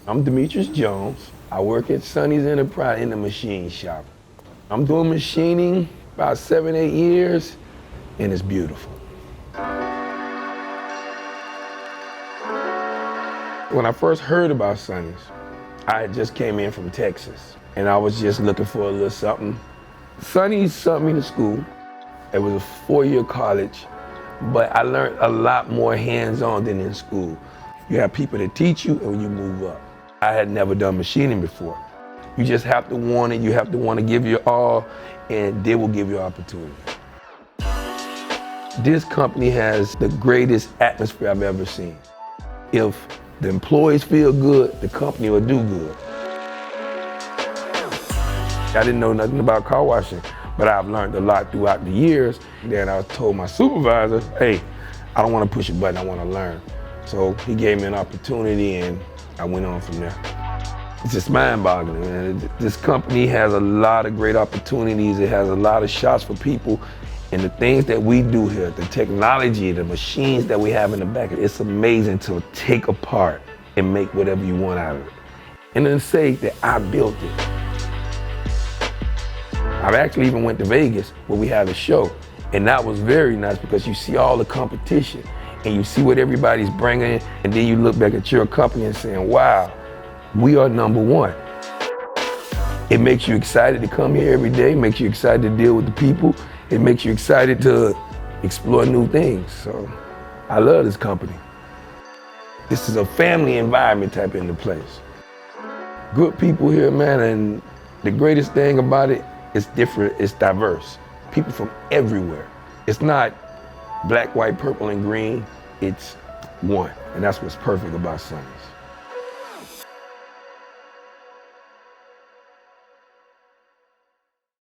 I'm Demetrius Jones. I work at Sonny's Enterprise in the machine shop. I'm doing machining about 7, 8 years, and it's beautiful. When I first heard about Sonny's, I had just came in from Texas, and I was just looking for a little something. Sonny sent me to school. It was a 4-year college, but I learned a lot more hands-on than in school. You have people that teach you, and you move up. I had never done machining before. You just have to want it, you have to want to give your all, and they will give you opportunity. This company has the greatest atmosphere I've ever seen. If the employees feel good, the company will do good. I didn't know nothing about car washing, but I've learned a lot throughout the years. Then I told my supervisor, hey, I don't want to push a button, I want to learn. So he gave me an opportunity and I went on from there. It's just mind-boggling, man. This company has a lot of great opportunities. It has a lot of shots for people. And the things that we do here, the technology, the machines that we have in the back, it's amazing to take apart and make whatever you want out of it. And then say that I built it. I've actually even went to Vegas where we have a show. And that was very nice because you see all the competition and you see what everybody's bringing, and then you look back at your company and saying, wow, we are #1. It makes you excited to come here every day, makes you excited to deal with the people, it makes you excited to explore new things. So I love this company. This is a family environment type in the place. Good people here, man, and the greatest thing about it, it's different, it's diverse. People from everywhere. It's not black, white, purple, and green, it's one. And that's what's perfect about Sonny's.